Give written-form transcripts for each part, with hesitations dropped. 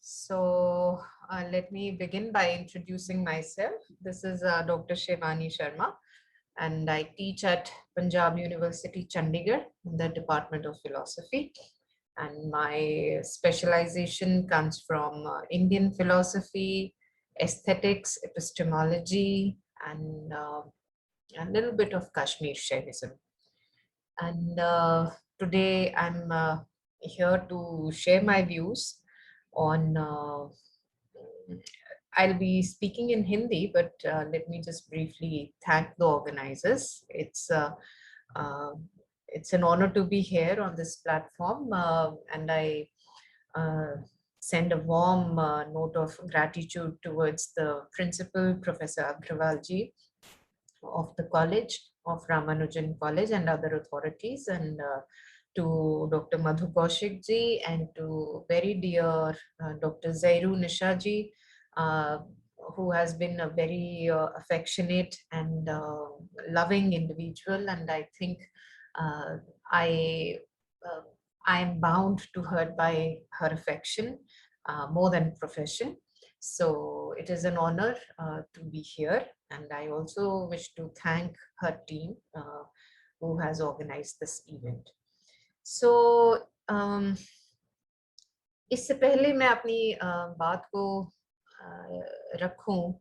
Let me begin by introducing myself. This is Dr. Shivani Sharma, and I teach at Punjab University, Chandigarh, in the Department of Philosophy. And my specialization comes from Indian philosophy, aesthetics, epistemology, and a little bit of Kashmir Shaivism. And today I'm here to share my views on. I'll be speaking in Hindi, but let me just briefly thank the organizers. Uh, it's an honor to be here on this platform, and I uh, send a warm note of gratitude towards the principal, Professor Agrawal ji, of the college, of Ramanujan College, and other authorities, and to Dr. Madhu Kaushik ji, and to very dear Dr. Zairu Nisha ji, uh, who has been a very affectionate and loving individual, and I think uh, I uh, I am bound to her by her affection more than profession. So it is an honor to be here, and I also wish to thank her team who has organized this event. So इससे पहले मैं अपनी बात को रखूं,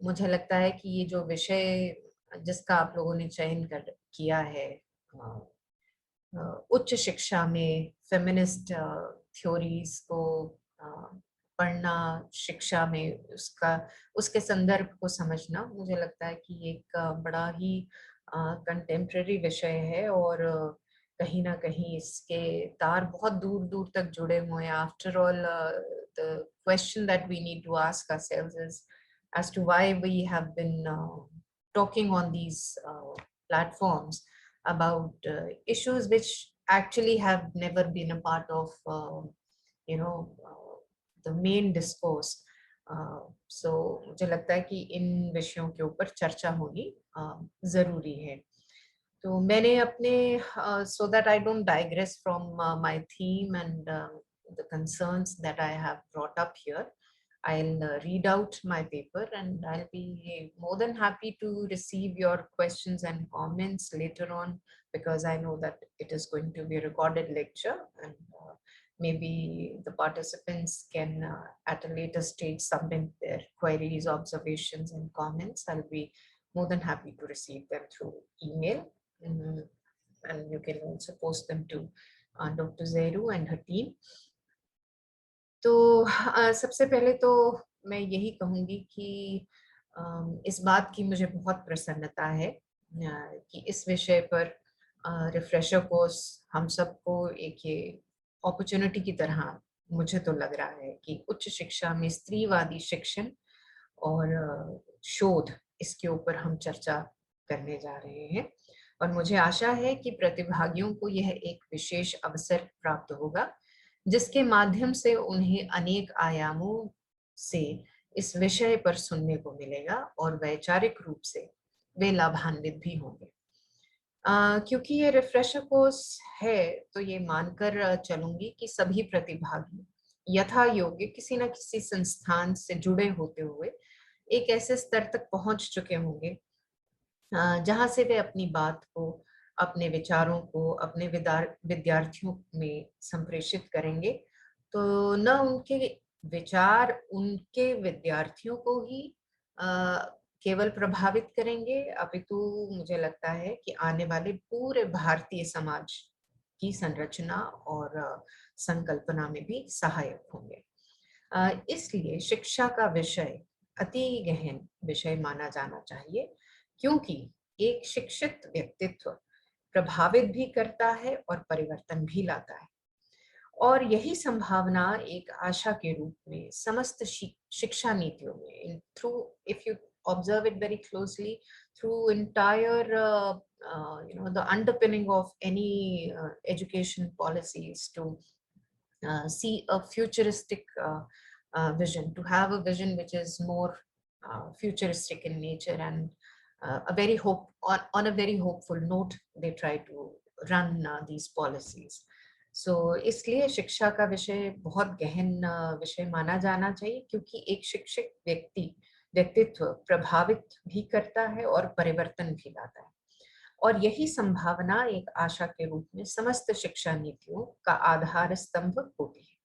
मुझे लगता है कि ये जो विषय जिसका आप लोगों ने चयन किया है, उच्च शिक्षा में फेमिनिस्ट थ्योरीज को पढ़ना, शिक्षा में उसके संदर्भ को समझना, मुझे लगता है कि एक बड़ा ही कंटेम्प्रेरी विषय है, और कहीं ना कहीं इसके तार बहुत दूर दूर तक जुड़े हुए हैं. After all, the question that we need to ask ourselves is as to why we have been talking on these platforms about issues which actually have never been a part of the main discourse. So मुझे लगता है कि इन विषयों के ऊपर चर्चा होनी जरूरी है. तो मैंने अपने so that I don't digress from my theme and the concerns that I have brought up here, I'll read out my paper, and I'll be more than happy to receive your questions and comments later on, because I know that it is going to be a recorded lecture, and maybe the participants can at a later stage submit their queries, observations, and comments. I'll be more than happy to receive them through email. And you can also post them to Dr. Zairu and her team. तो सबसे पहले तो मैं यही कहूँगी कि इस बात की मुझे बहुत प्रसन्नता है कि इस विषय पर रिफ्रेशर कोर्स हम सबको एक ये अपॉर्चुनिटी की तरह मुझे तो लग रहा है कि उच्च शिक्षा में स्त्रीवादी शिक्षण और शोध, इसके ऊपर हम चर्चा करने जा रहे हैं. और मुझे आशा है कि प्रतिभागियों को यह एक विशेष अवसर प्राप्त होगा, जिसके माध्यम से उन्हें अनेक आयामों से इस विषय पर सुनने को मिलेगा, और वैचारिक रूप से वे लाभान्वित भी होंगे. क्योंकि ये रिफ्रेशर कोर्स है, तो ये मानकर चलूंगी कि सभी प्रतिभागी यथा योग्य किसी न किसी संस्थान से जुड़े होते हुए एक ऐसे स्तर तक पहुंच चुके होंगे जहां से वे अपनी बात को, अपने विचारों को अपने विद्यार्थियों में संप्रेषित करेंगे. तो न उनके विचार उनके विद्यार्थियों को ही केवल प्रभावित करेंगे, अपितु मुझे लगता है कि आने वाले पूरे भारतीय समाज की संरचना और संकल्पना में भी सहायक होंगे. इसलिए शिक्षा का विषय अति गहन विषय माना जाना चाहिए, क्योंकि एक शिक्षित व्यक्तित्व प्रभावित भी करता है और परिवर्तन भी लाता है. और यही संभावना एक आशा के रूप में समस्त शिक्षा नीतियों में, through, if you observe it very closely, through entire the underpinning of any education policies, to see a futuristic vision, to have a vision which is more futuristic in nature, and on a very hopeful note they try to run these policies. इसलिए शिक्षा का विषय बहुत गहन विषय माना जाना चाहिए, क्योंकि एक शिक्षित व्यक्तित्व प्रभावित भी करता है और परिवर्तन भी लाता है। और यही संभावना एक आशा के रूप में समस्त शिक्षा नीतियों का आधार स्तंभ होती है।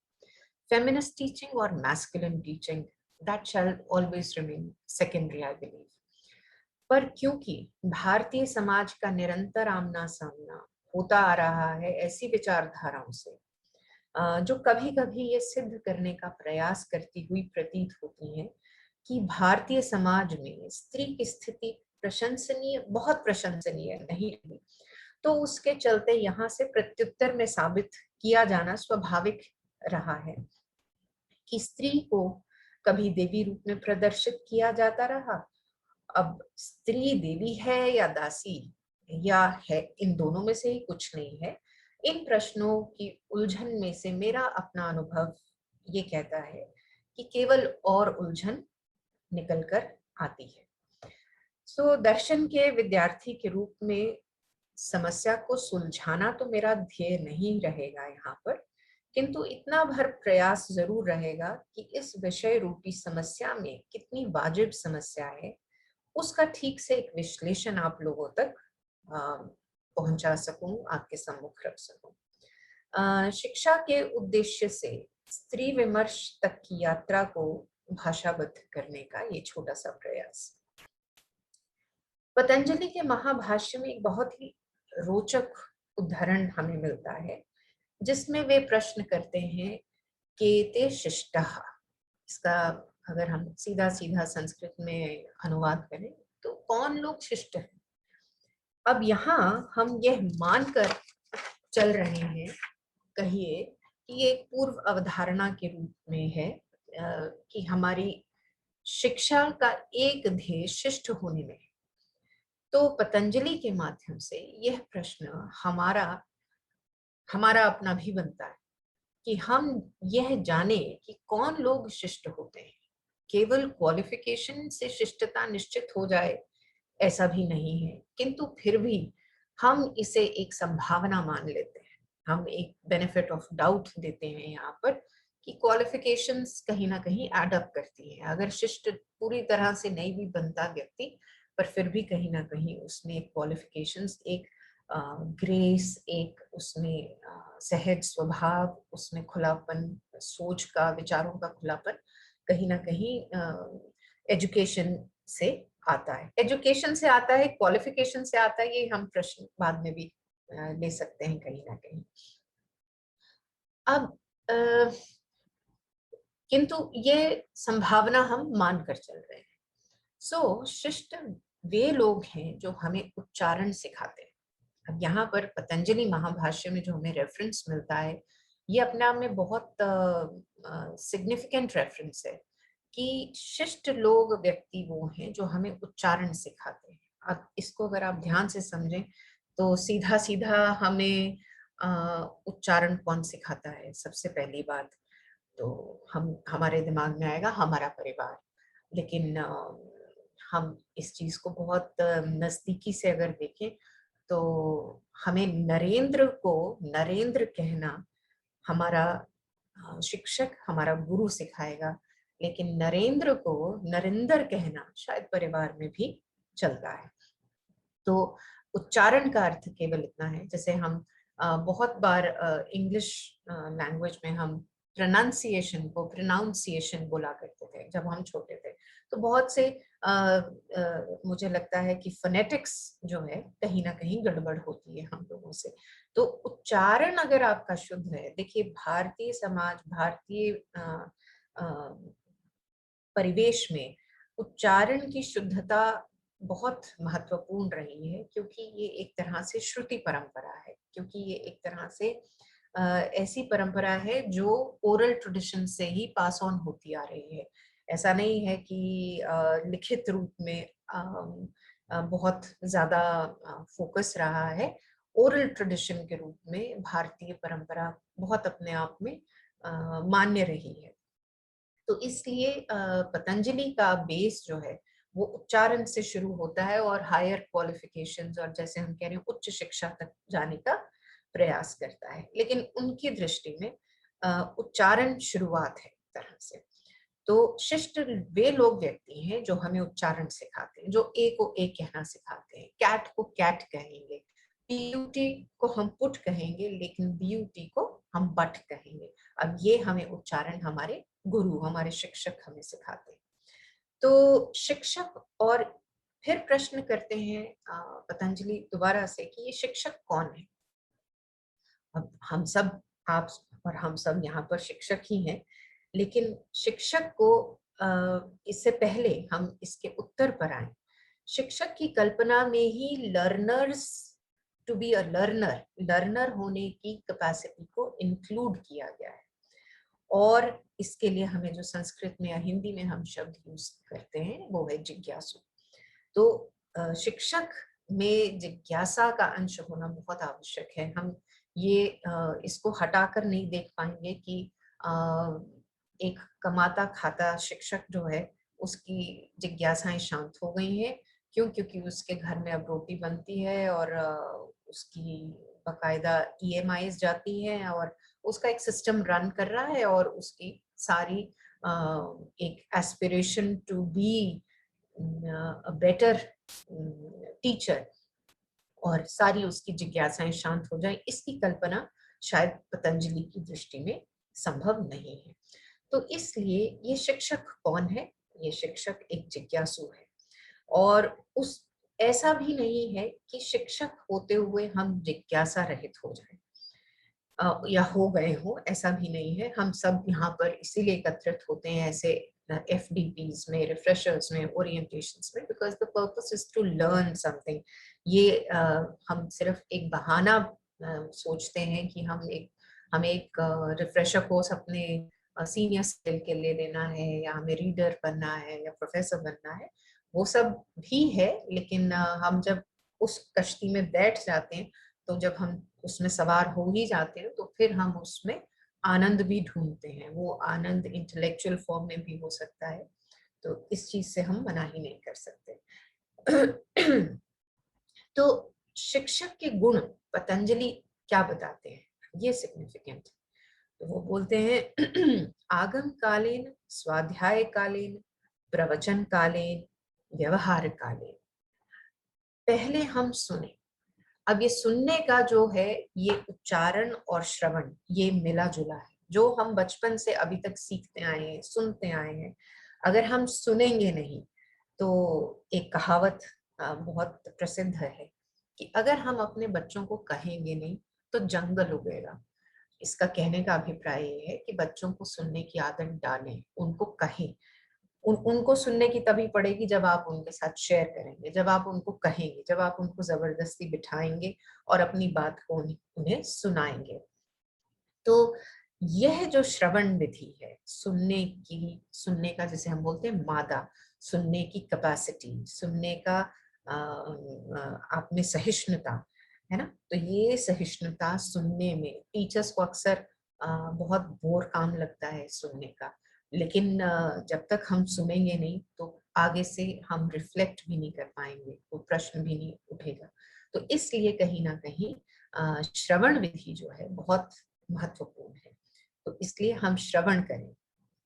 Feminist teaching or masculine teaching, that shall always remain secondary, I believe. पर क्योंकि भारतीय समाज का निरंतर आमना सामना होता आ रहा है ऐसी विचारधाराओं से, जो कभी कभी ये सिद्ध करने का प्रयास करती हुई प्रतीत होती हैं कि भारतीय समाज में स्त्री की स्थिति बहुत प्रशंसनीय नहीं रही, तो उसके चलते यहाँ से प्रत्युत्तर में साबित किया जाना स्वाभाविक रहा है कि स्त्री को कभी देवी रूप में प्रदर्शित किया जाता रहा। अब स्त्री देवी है या दासी या है, इन दोनों में से ही कुछ नहीं है। इन प्रश्नों की उलझन में से मेरा अपना अनुभव ये कहता है कि केवल और उलझन निकल कर आती है। दर्शन के विद्यार्थी के रूप में समस्या को सुलझाना तो मेरा ध्येय नहीं रहेगा यहाँ पर, किंतु इतना भर प्रयास जरूर रहेगा कि इस विषय रूपी समस्या में कितनी वाजिब समस्या है उसका ठीक से एक विश्लेषण आप लोगों तक पहुंचा सकूं, आपके सम्मुख रख सकूं। शिक्षा के उद्देश्य से स्त्री विमर्श तक की यात्रा को भाषाबद्ध करने का ये छोटा सा प्रयास। पतंजलि के महाभाष्य में एक बहुत ही रोचक उदाहरण हमें मिलता है, जिसमें वे प्रश्न करते हैं केते शिष्टाः। इसका अगर हम सीधा सीधा संस्कृत में अनुवाद करें तो कौन लोग शिष्ट हैं। अब यहाँ हम यह मानकर चल रहे हैं, कहिए कि ये एक पूर्व अवधारणा के रूप में है कि हमारी शिक्षा का एक ध्येय शिष्ट होने में है। तो पतंजलि के माध्यम से यह प्रश्न हमारा अपना भी बनता है कि हम यह जाने कि कौन लोग शिष्ट होते हैं। केवल क्वालिफिकेशन से शिष्टता निश्चित हो जाए ऐसा भी नहीं है, किंतु फिर भी हम इसे एक संभावना मान लेते हैं। हम एक बेनिफिट ऑफ डाउट देते हैं यहाँ पर कि क्वालिफिकेशंस कहीं ना कहीं एड अप करती है। अगर शिष्ट पूरी तरह से नहीं भी बनता व्यक्ति, पर फिर भी कहीं ना कहीं उसमें क्वालिफिकेशंस, एक ग्रेस, एक उसमें सहज स्वभाव, उसमें खुलापन, सोच का, विचारों का खुलापन कहीं ना कहीं एजुकेशन से आता है। एजुकेशन से आता है, क्वालिफिकेशन से आता है, ये हम प्रश्न बाद में भी ले सकते हैं कहीं ना कहीं। अब किंतु ये संभावना हम मान कर चल रहे हैं। शिष्ट वे लोग हैं जो हमें उच्चारण सिखाते हैं। अब यहाँ पर पतंजलि महाभाष्य में जो हमें रेफरेंस मिलता है, ये अपने आप में बहुत सिग्निफिकेंट रेफरेंस है कि शिष्ट लोग व्यक्ति वो हैं जो हमें उच्चारण सिखाते हैं। अब इसको अगर आप ध्यान से समझें तो सीधा सीधा हमें उच्चारण कौन सिखाता है, सबसे पहली बात तो हमारे दिमाग में आएगा हमारा परिवार। लेकिन हम इस चीज को बहुत नजदीकी से अगर देखें तो हमें नरेंद्र कहना हमारा शिक्षक, हमारा गुरु सिखाएगा, लेकिन नरेंद्र को नरेंद्र कहना शायद परिवार में भी चलता है। तो उच्चारण का अर्थ केवल इतना है, जैसे हम बहुत बार इंग्लिश लैंग्वेज में हम प्रोनाउंसिएशन बोला करते थे जब हम छोटे थे। तो बहुत से मुझे लगता है कि फोनेटिक्स जो है कहीं ना कहीं गड़बड़ होती है हम लोगों से। तो उच्चारण अगर आपका शुद्ध है, देखिए भारतीय समाज, भारतीय परिवेश में उच्चारण की शुद्धता बहुत महत्वपूर्ण रही है, क्योंकि ये एक तरह से श्रुति परंपरा है, क्योंकि ये एक तरह से ऐसी परंपरा है जो ओरल ट्रेडिशन से ही पास ऑन होती आ रही है। ऐसा नहीं है कि लिखित रूप में बहुत ज्यादा फोकस रहा है। ओरल ट्रेडिशन के रूप में भारतीय परंपरा बहुत अपने आप में मान्य रही है। तो इसलिए पतंजलि का बेस जो है वो उच्चारण से शुरू होता है और हायर क्वालिफिकेशंस और जैसे हम कह रहे हैं उच्च शिक्षा तक जाने का प्रयास करता है, लेकिन उनकी दृष्टि में उच्चारण शुरुआत है एक तरह से। तो शिष्ट वे लोग व्यक्ति हैं जो हमें उच्चारण सिखाते हैं, जो ए को ए कहना सिखाते हैं, कैट को कैट कहेंगे, पीयूटी को हम पुट कहेंगे, लेकिन बीयूटी को हम बट कहेंगे। अब ये हमें उच्चारण हमारे गुरु, हमारे शिक्षक हमें सिखाते हैं। तो शिक्षक, और फिर प्रश्न करते हैं पतंजलि दोबारा से कि ये शिक्षक कौन है। अब हम सब, आप और हम सब यहाँ पर शिक्षक ही हैं, लेकिन शिक्षक को इससे पहले हम इसके उत्तर पर आए। शिक्षक की कल्पना में ही learners, to be a learner, learner होने की कैपेसिटी को इंक्लूड किया गया है। और इसके लिए हमें जो संस्कृत में या हिंदी में हम शब्द यूज करते हैं वो है जिज्ञासु। तो शिक्षक में जिज्ञासा का अंश होना बहुत आवश्यक है। हम ये इसको हटाकर नहीं देख पाएंगे कि एक कमाता खाता शिक्षक जो है उसकी जिज्ञासाएं शांत हो गई हैं। क्यों? क्योंकि उसके घर में अब रोटी बनती है और उसकी बकायदा ईएमआईज जाती हैं और उसका एक सिस्टम रन कर रहा है, और उसकी सारी एक aspiration to be a better teacher, और सारी उसकी जिज्ञासाएं शांत हो जाए, इसकी कल्पना शायद पतंजलि की दृष्टि में संभव नहीं है। तो इसलिए ये शिक्षक कौन है? ये शिक्षक एक जिज्ञासु है। और उस ऐसा भी नहीं है कि शिक्षक होते हुए हम जिज्ञासा रहित हो जाएं या हो गए हो, ऐसा भी नहीं है। हम सब यहाँ पर इसीलिए एकत्रित होते हैं ऐसे FDPs में, रिफ्रेशर्स में, ओरिएंटेशंस में, because the purpose is to learn something. ये हम सिर्फ एक बहाना सोचते हैं कि हमें एक रिफ्रेशर कोर्स अपने सीनियर स्किल के लिए लेना है, या हमें रीडर बनना है, या प्रोफेसर बनना है। वो सब भी है, लेकिन हम जब उस कश्ती में बैठ जाते हैं, तो जब हम उसमें सवार हो ही जाते हैं, तो फिर हम उसमें आनंद भी ढूंढते हैं। वो आनंद इंटेलेक्चुअल फॉर्म में भी हो सकता है, तो इस चीज से हम मना ही नहीं कर सकते। तो शिक्षक के गुण पतंजलि क्या बताते हैं, ये सिग्निफिकेंट। तो वो बोलते हैं आगम कालीन, स्वाध्याय कालीन, प्रवचन कालीन, व्यवहार कालीन। पहले हम सुने। अब ये सुनने का जो है, ये उच्चारण और श्रवण ये मिला जुला है, जो हम बचपन से अभी तक सीखते आए हैं, सुनते आए हैं। अगर हम सुनेंगे नहीं, तो एक कहावत बहुत प्रसिद्ध है कि अगर हम अपने बच्चों को कहेंगे नहीं तो जंगल उगेगा। इसका कहने का अभिप्राय ये है कि बच्चों को सुनने की आदत डालें, उनको कहें। उनको सुनने की तभी पड़ेगी जब आप उनके साथ शेयर करेंगे, जब आप उनको कहेंगे, जब आप उनको जबरदस्ती बिठाएंगे और अपनी बात को उन्हें सुनाएंगे। तो यह जो श्रवण विधि है, सुनने का जिसे हम बोलते हैं मादा, सुनने की कैपेसिटी, सुनने का आप में सहिष्णुता है ना। तो ये सहिष्णुता सुनने में, टीचर्स को अक्सर बहुत बोर काम लगता है सुनने का, लेकिन जब तक हम सुनेंगे नहीं तो आगे से हम रिफ्लेक्ट भी नहीं कर पाएंगे, वो प्रश्न भी नहीं उठेगा। तो इसलिए कहीं ना कहीं श्रवण विधि जो है बहुत महत्वपूर्ण है। तो इसलिए हम श्रवण करें।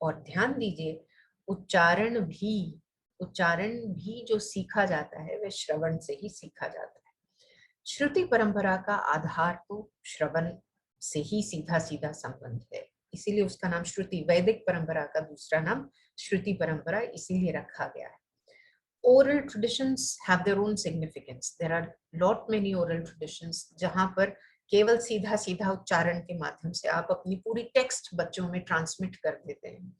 और ध्यान दीजिए, उच्चारण भी जो सीखा जाता है वह श्रवण से ही सीखा जाता है। श्रुति परंपरा का आधार तो श्रवण से ही सीधा सीधा संबंध है, इसीलिए उसका नाम श्रुति, वैदिक परंपरा का दूसरा नाम श्रुति परंपरा इसीलिए रखा गया है। oral traditions have their own significance. There are lot many oral traditions जहां पर केवल सीधा सीधा उच्चारण के माध्यम से आप अपनी पूरी टेक्स्ट बच्चों में ट्रांसमिट कर देते हैं।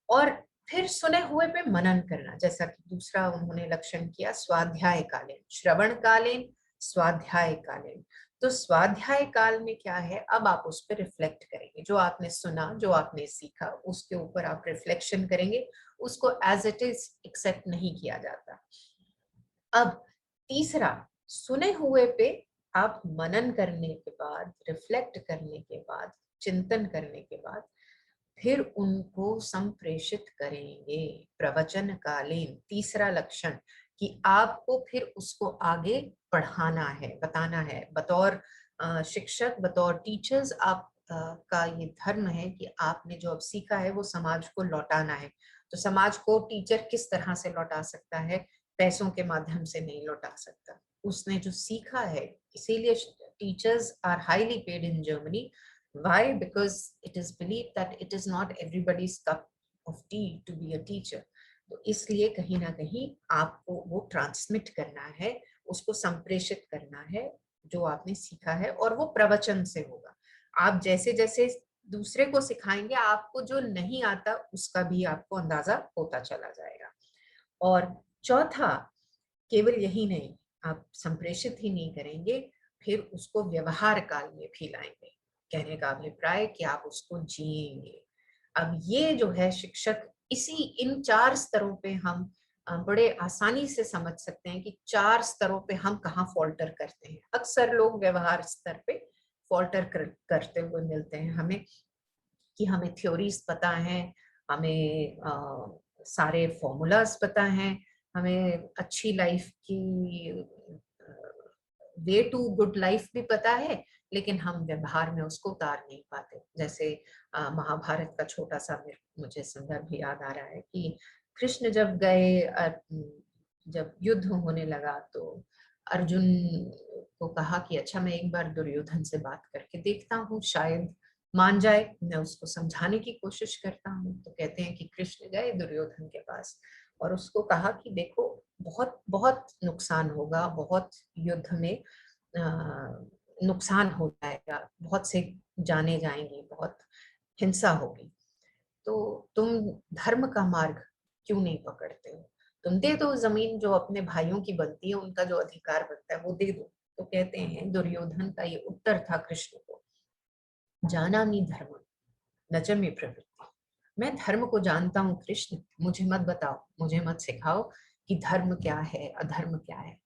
और फिर सुने हुए पे मनन करना, जैसा कि दूसरा उन्होंने लक्षण किया, स्वाध्याय कालीन, श्रवण कालीन, स्वाध्याय कालीन। तो स्वाध्याय काल में क्या है, अब आप उस पर रिफ्लेक्ट करेंगे, जो आपने सुना, जो आपने सीखा, उसके ऊपर आप रिफ्लेक्शन करेंगे, उसको एज इट इज एक्सेप्ट नहीं किया जाता। अब तीसरा, सुने हुए पे आप मनन करने के बाद, रिफ्लेक्ट करने के बाद, चिंतन करने के बाद फिर उनको संप्रेषित करेंगे, प्रवचन कालीन। तीसरा लक्षण कि आपको फिर उसको आगे पढ़ाना है, बताना है, बतौर शिक्षक बतौर टीचर्स आप का ये धर्म है कि आपने जो अब सीखा है वो समाज को लौटाना है। तो समाज को टीचर किस तरह से लौटा सकता है? पैसों के माध्यम से नहीं लौटा सकता। उसने जो सीखा है, इसीलिए teachers are highly paid in Germany. Why? Because it is believe that it is not everybody's cup of tea to be a teacher. तो इसलिए कहीं ना कहीं आपको वो ट्रांसमिट करना है, उसको संप्रेषित करना है जो आपने सीखा है, और वो प्रवचन से होगा। आप जैसे जैसे दूसरे को सिखाएंगे, आपको जो नहीं आता उसका भी आपको अंदाजा होता चला जाएगा। और चौथा, केवल यही नहीं, आप संप्रेषित ही नहीं करेंगे, फिर उसको व्यवहार काल में भी लाएंगे। कहने का अभिप्राय कि आप उसको जिएंगे। अब ये जो है शिक्षक, इसी इन 4 स्तरों पे हम बड़े आसानी से समझ सकते हैं कि 4 स्तरों पे हम कहाँ फॉल्टर करते हैं। अक्सर लोग व्यवहार स्तर पे फॉल्टर करते हुए मिलते हैं हमें, कि हमें थ्योरीज पता है, हमें सारे फॉर्मूलाज पता हैं, हमें अच्छी लाइफ की वे टू गुड लाइफ भी पता है, लेकिन हम व्यवहार में उसको उतार नहीं पाते। जैसे महाभारत का छोटा सा मुझे संदर्भ याद आ रहा है कि कृष्ण जब गए, जब युद्ध होने लगा तो अर्जुन को कहा कि अच्छा मैं एक बार दुर्योधन से बात करके देखता हूँ, शायद मान जाए। मैं उसको समझाने की कोशिश करता हूँ। तो कहते हैं कि कृष्ण गए दुर्योधन के पास और उसको कहा कि देखो, बहुत बहुत नुकसान होगा, बहुत युद्ध में नुकसान हो जाएगा, बहुत से जाने जाएंगे, बहुत हिंसा होगी, तो तुम धर्म का मार्ग क्यों नहीं पकड़ते हो? तुम दे दो जमीन जो अपने भाइयों की बनती है, उनका जो अधिकार बनता है वो दे दो। तो कहते हैं दुर्योधन का ये उत्तर था कृष्ण को, जानामि धर्म न च मे प्रवृत्ति। मैं धर्म को जानता हूँ कृष्ण, मुझे मत बताओ, मुझे मत सिखाओ कि धर्म क्या है, अधर्म क्या है।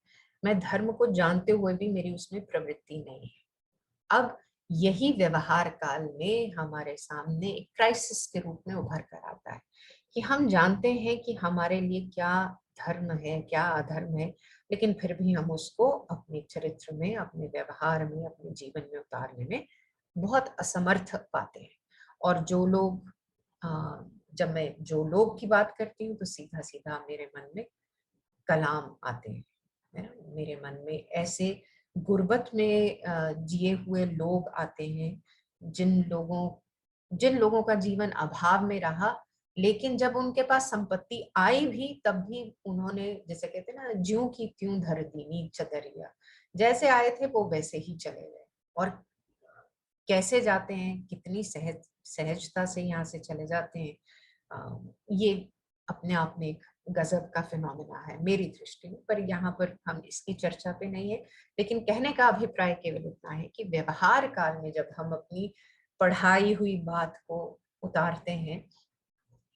मैं धर्म को जानते हुए भी मेरी उसमें प्रवृत्ति नहीं है। अब यही व्यवहार काल में हमारे सामने एक क्राइसिस के रूप में उभर कर आता है कि हम जानते हैं कि हमारे लिए क्या धर्म है, क्या अधर्म है, लेकिन फिर भी हम उसको अपने चरित्र में, अपने व्यवहार में, अपने जीवन में उतारने में बहुत असमर्थ पाते हैं। और जो लोग जब मैं जो लोग की बात करती हूँ तो सीधा सीधा मेरे मन में कलाम आते हैं, है ना? मेरे मन में ऐसे गुर्बत में जिए हुए लोग आते हैं, जिन लोगों का जीवन अभाव में रहा, लेकिन जब उनके पास संपत्ति आई भी तब भी उन्होंने, जैसे कहते हैं ना, ज्यों की त्यों धर दीनी चदरिया, जैसे आए थे वो वैसे ही चले गए। और कैसे जाते हैं, कितनी सहजता से यहाँ से चले जाते हैं, ये अपने आप में एक गजब का फिनोमेना है मेरी दृष्टि में। पर यहाँ पर हम इसकी चर्चा पे नहीं है, लेकिन कहने का अभिप्राय केवल इतना है कि व्यवहार काल में जब हम अपनी पढ़ाई हुई बात को उतारते हैं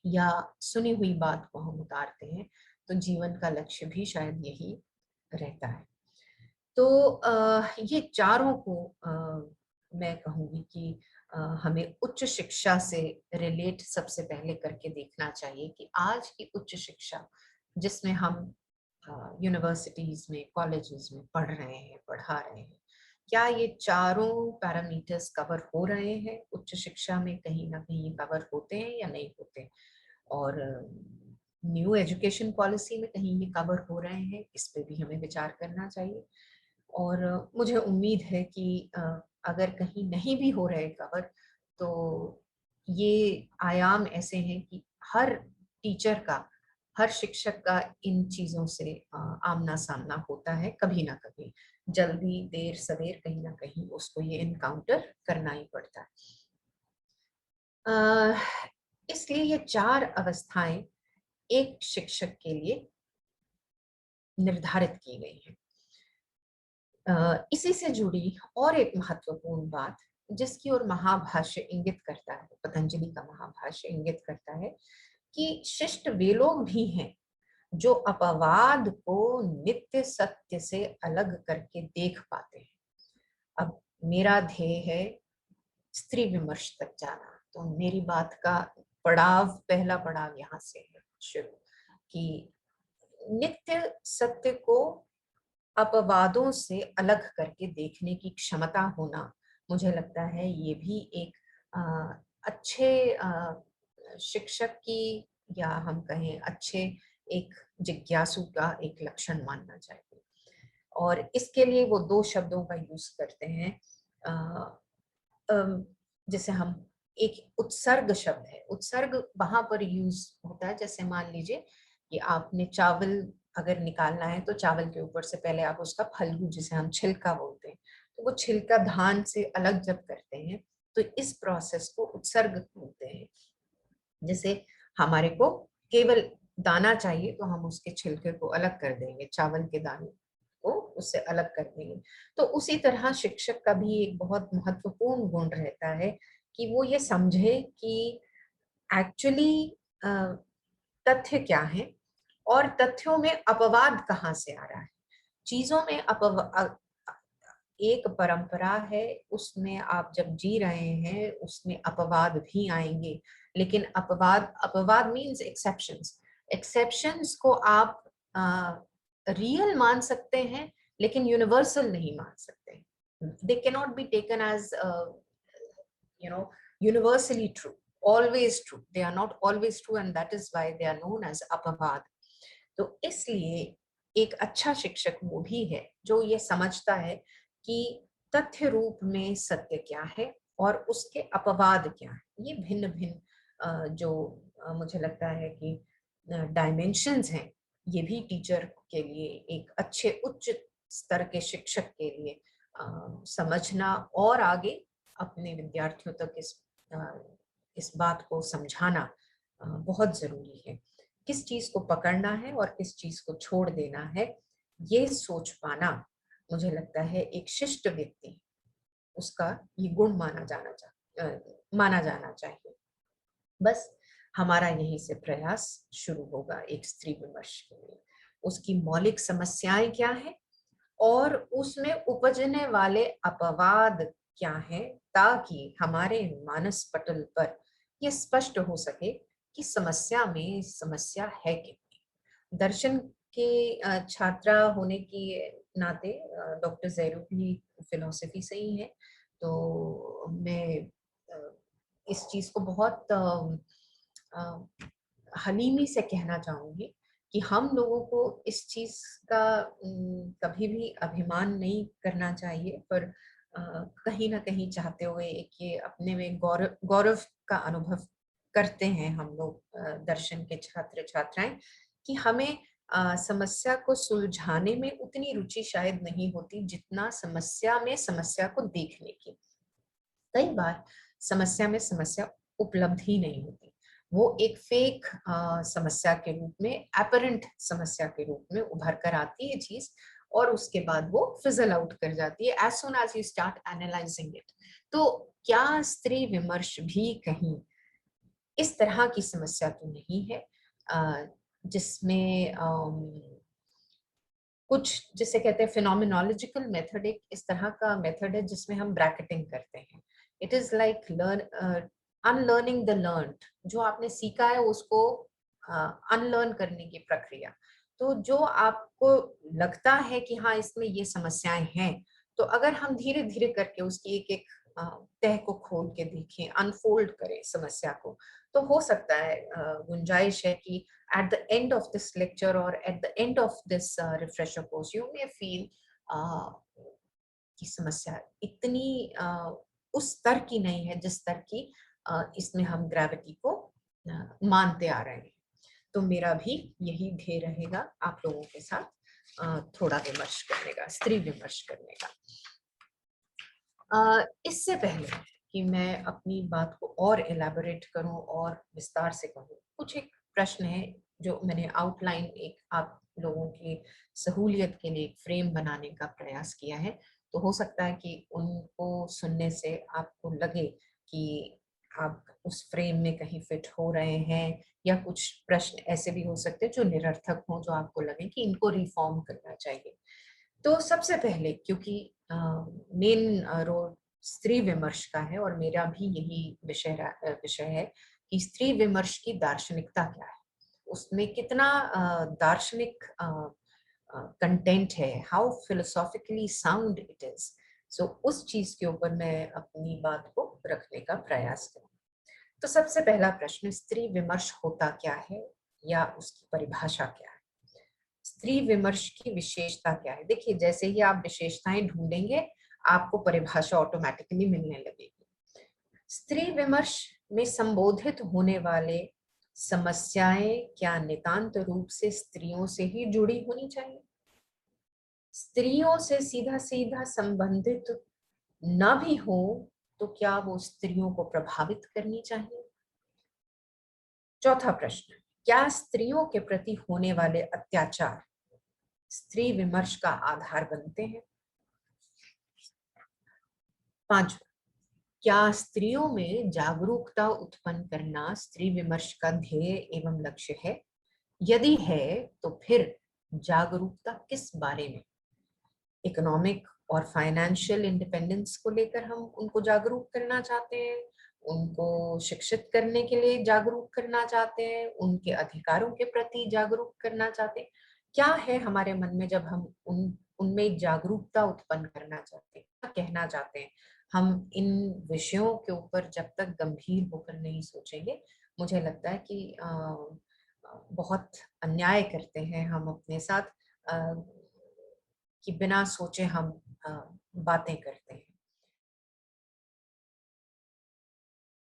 या सुनी हुई बात को हम उतारते हैं, तो जीवन का लक्ष्य भी शायद यही रहता है। तो ये चारों को मैं कहूँगी कि हमें उच्च शिक्षा से रिलेट सबसे पहले करके देखना चाहिए कि आज की उच्च शिक्षा जिसमें हम यूनिवर्सिटीज में, कॉलेजेस में पढ़ रहे हैं, पढ़ा रहे हैं, क्या ये चारों पैरामीटर्स कवर हो रहे हैं उच्च शिक्षा में? कहीं ना कहीं कवर होते हैं या नहीं होते? और न्यू एजुकेशन पॉलिसी में कहीं ये कवर हो रहे हैं? इस पे भी हमें विचार करना चाहिए। और मुझे उम्मीद है कि अगर कहीं नहीं भी हो रहे कवर, तो ये आयाम ऐसे हैं कि हर टीचर का, हर शिक्षक का इन चीजों से आमना सामना होता है, कभी ना कभी, जल्दी देर सवेर कहीं ना कहीं उसको ये इनकाउंटर करना ही पड़ता है। इसलिए ये 4 अवस्थाएं एक शिक्षक के लिए निर्धारित की गई हैं। इसी से जुड़ी और एक महत्वपूर्ण बात, जिसकी ओर महाभाष्य इंगित करता है, पतंजलि का महाभाष्य इंगित करता है कि शिष्ट वे लोग भी हैं जो अपवाद को नित्य सत्य से अलग करके देख पाते हैं। अब मेरा ध्येय है स्त्री विमर्श तक जाना, तो मेरी बात का पहला पड़ाव यहाँ से है शुरू, कि नित्य सत्य को अपवादों से अलग करके देखने की क्षमता होना, मुझे लगता है ये भी एक अ, अच्छे शिक्षक की, या हम कहें अच्छे एक जिज्ञासु का एक लक्षण मानना चाहिए। और इसके लिए वो 2 शब्दों का यूज़ करते हैं। अ अम, जैसे हम एक उत्सर्ग शब्द है, उत्सर्ग वहाँ पर यूज़ होता है, जैसे मान लीजिए कि आपने चावल अगर निकालना है तो चावल के ऊपर से पहले आप उसका फल्गु, जिसे हम छिलका बोलते हैं, तो वो छिलका धान से अलग जब करते हैं, तो इस प्रोसेस को उत्सर्ग बोलते हैं। जैसे हमारे को केवल दाना चाहिए तो हम उसके छिलके को अलग कर देंगे, चावल के दाने को उससे अलग कर देंगे। तो उसी तरह शिक्षक का भी एक बहुत महत्वपूर्ण गुण रहता है कि वो ये समझे कि एक्चुअली तथ्य क्या है और तथ्यों में अपवाद कहाँ से आ रहा है। चीजों में एक परंपरा है, उसमें आप जब जी रहे हैं उसमें अपवाद भी आएंगे, लेकिन अपवाद, अपवाद मीन्स एक्सेप्शंस, एक्सेप्शंस को आप रियल मान सकते हैं लेकिन यूनिवर्सल नहीं मान सकते। They can not be taken as you know universally true, always true, they are not always true, and that is why they are known as अपवाद। तो इसलिए एक अच्छा शिक्षक वो भी है जो ये समझता है कि तथ्य रूप में सत्य क्या है और उसके अपवाद क्या है। ये भिन्न भिन्न जो मुझे लगता है कि डायमेंशंस हैं, ये भी टीचर के लिए, एक अच्छे उच्च स्तर के शिक्षक के लिए समझना और आगे अपने विद्यार्थियों तक अ, इस बात को समझाना बहुत जरूरी है। किस चीज को पकड़ना है और किस चीज को छोड़ देना है, ये सोच पाना, मुझे लगता है एक शिष्ट व्यक्ति, उसका ये गुण माना जाना चाहिए। बस हमारा यहीं से प्रयास शुरू होगा एक स्त्री विमर्श के लिए। उसकी मौलिक समस्याएं क्या है और उसमें उपजने वाले अपवाद क्या है, ताकि हमारे मानस पटल पर यह स्पष्ट हो सके कि समस्या में समस्या है कितनी। दर्शन के छात्रा होने के नाते डॉक्टर जैरू भी फिलोसफी से ही है, तो मैं इस चीज को बहुत हलीमी से कहना चाहूंगी कि हम लोगों को इस चीज का कभी भी अभिमान नहीं करना चाहिए, पर कहीं ना कहीं चाहते हुए एक ये अपने में गौरव गौरव का अनुभव करते हैं हम लोग दर्शन के छात्र छात्राएं, कि हमें समस्या को सुलझाने में उतनी रुचि शायद नहीं होती जितना समस्या में समस्या को देखने की। कई बार समस्या में समस्या उपलब्ध ही नहीं होती, वो एक फेक समस्या के रूप में, एपरेंट समस्या के रूप में उभर कर आती है चीज, और उसके बाद वो फिजल आउट कर जाती है as soon as you start analysing it. तो क्या स्त्री विमर्श भी कहीं इस तरह की समस्या तो नहीं है जिसमें कुछ जिसे कहते हैं फिनोमिनोलॉजिकल मेथड, एक इस तरह का मेथड है जिसमें हम ब्रैकेटिंग करते हैं। It is like learn unlearning the learned, जो आपने सीखा है उसको अनलर्न करने की प्रक्रिया। तो जो आपको लगता है कि हाँ इसमें ये समस्याएं हैं, तो अगर हम धीरे धीरे करके उसकी एक एक तह को खोल के देखें, अनफोल्ड करें समस्या को, तो हो सकता है गुंजाइश है कि at the end of this lecture or at the end of this refresher course you may feel कि समस्या इतनी उस स्तर की नहीं है जिस स्तर की इसमें हम ग्रेविटी को मानते आ रहे हैं। तो मेरा भी यही ध्येय रहेगा आप लोगों के साथ थोड़ा विमर्श करने का, स्त्री विमर्श करने का। इससे पहले कि मैं अपनी बात को और एलैबोरेट करूं और विस्तार से कहूं, कुछ एक प्रश्न है जो मैंने आउटलाइन एक आप लोगों की सहूलियत के लिए एक फ्रेम बनाने का प्रयास किया है। तो हो सकता है कि उनको सुनने से आपको लगे कि आप उस फ्रेम में कहीं फिट हो रहे हैं, या कुछ प्रश्न ऐसे भी हो सकते हैं जो निरर्थक हों, जो आपको लगे कि इनको रिफॉर्म करना चाहिए। तो सबसे पहले, क्योंकि मेन रोल स्त्री विमर्श का है और मेरा भी यही विषय है कि स्त्री विमर्श की दार्शनिकता क्या है, उसमें कितना दार्शनिक कंटेंट है, how philosophically sound it is. So उस चीज के ऊपर मैं अपनी बात को रखने का प्रयास करूँ। तो सबसे पहला प्रश्न, स्त्री विमर्श होता क्या है या उसकी परिभाषा क्या है? स्त्री विमर्श की विशेषता क्या है? देखिए, जैसे ही आप विशेषताएं ढूंढेंगे आपको परिभाषा ऑटोमेटिकली मिलने लगेगी। स्त्री विमर्श में संबोधित होने वाले समस्याएं क्या नितांत रूप से स्त्रियों से ही जुड़ी होनी चाहिए? स्त्रियों से सीधा सीधा संबंधित न भी हो तो क्या वो स्त्रियों को प्रभावित करनी चाहिए? चौथा प्रश्न, क्या स्त्रियों के प्रति होने वाले अत्याचार स्त्री विमर्श का आधार बनते हैं? पांचवा, क्या स्त्रियों में जागरूकता उत्पन्न करना स्त्री विमर्श का ध्येय एवं लक्ष्य है? यदि है तो फिर जागरूकता किस बारे में? इकोनॉमिक और फाइनेंशियल इंडिपेंडेंस को लेकर हम उनको जागरूक करना चाहते हैं, उनको शिक्षित करने के लिए जागरूक करना चाहते हैं, उनके अधिकारों के प्रति जागरूक करना चाहते हैं। क्या है हमारे मन में जब हम उनमें जागरूकता उत्पन्न करना चाहते हैं, क्या कहना चाहते हैं? हम इन विषयों के ऊपर जब तक गंभीर होकर नहीं सोचेंगे, मुझे लगता है कि बहुत अन्याय करते हैं हम अपने साथ, कि बिना सोचे हम बातें करते हैं।